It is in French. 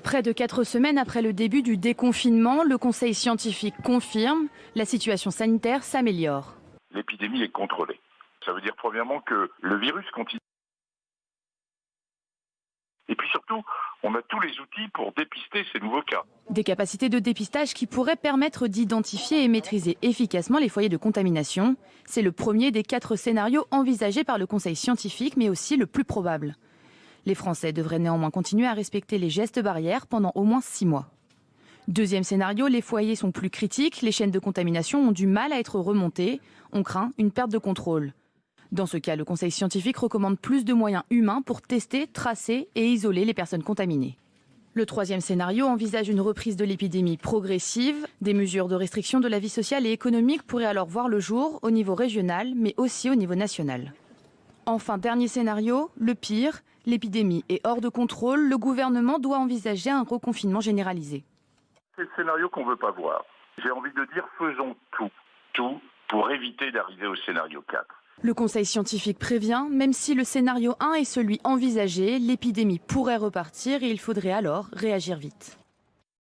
Près de 4 semaines après le début du déconfinement, le Conseil scientifique confirme la situation sanitaire s'améliore. L'épidémie est contrôlée. Ça veut dire premièrement que le virus continue. Et puis surtout, on a tous les outils pour dépister ces nouveaux cas. Des capacités de dépistage qui pourraient permettre d'identifier et maîtriser efficacement les foyers de contamination. C'est le premier des 4 scénarios envisagés par le Conseil scientifique, mais aussi le plus probable. Les Français devraient néanmoins continuer à respecter les gestes barrières pendant au moins 6 mois. Deuxième scénario, les foyers sont plus critiques, les chaînes de contamination ont du mal à être remontées. On craint une perte de contrôle. Dans ce cas, le Conseil scientifique recommande plus de moyens humains pour tester, tracer et isoler les personnes contaminées. Le troisième scénario envisage une reprise de l'épidémie progressive. Des mesures de restriction de la vie sociale et économique pourraient alors voir le jour au niveau régional, mais aussi au niveau national. Enfin, dernier scénario, le pire, l'épidémie est hors de contrôle. Le gouvernement doit envisager un reconfinement généralisé. C'est le scénario qu'on ne veut pas voir. J'ai envie de dire, faisons tout pour éviter d'arriver au scénario 4. Le Conseil scientifique prévient, même si le scénario 1 est celui envisagé, l'épidémie pourrait repartir et il faudrait alors réagir vite.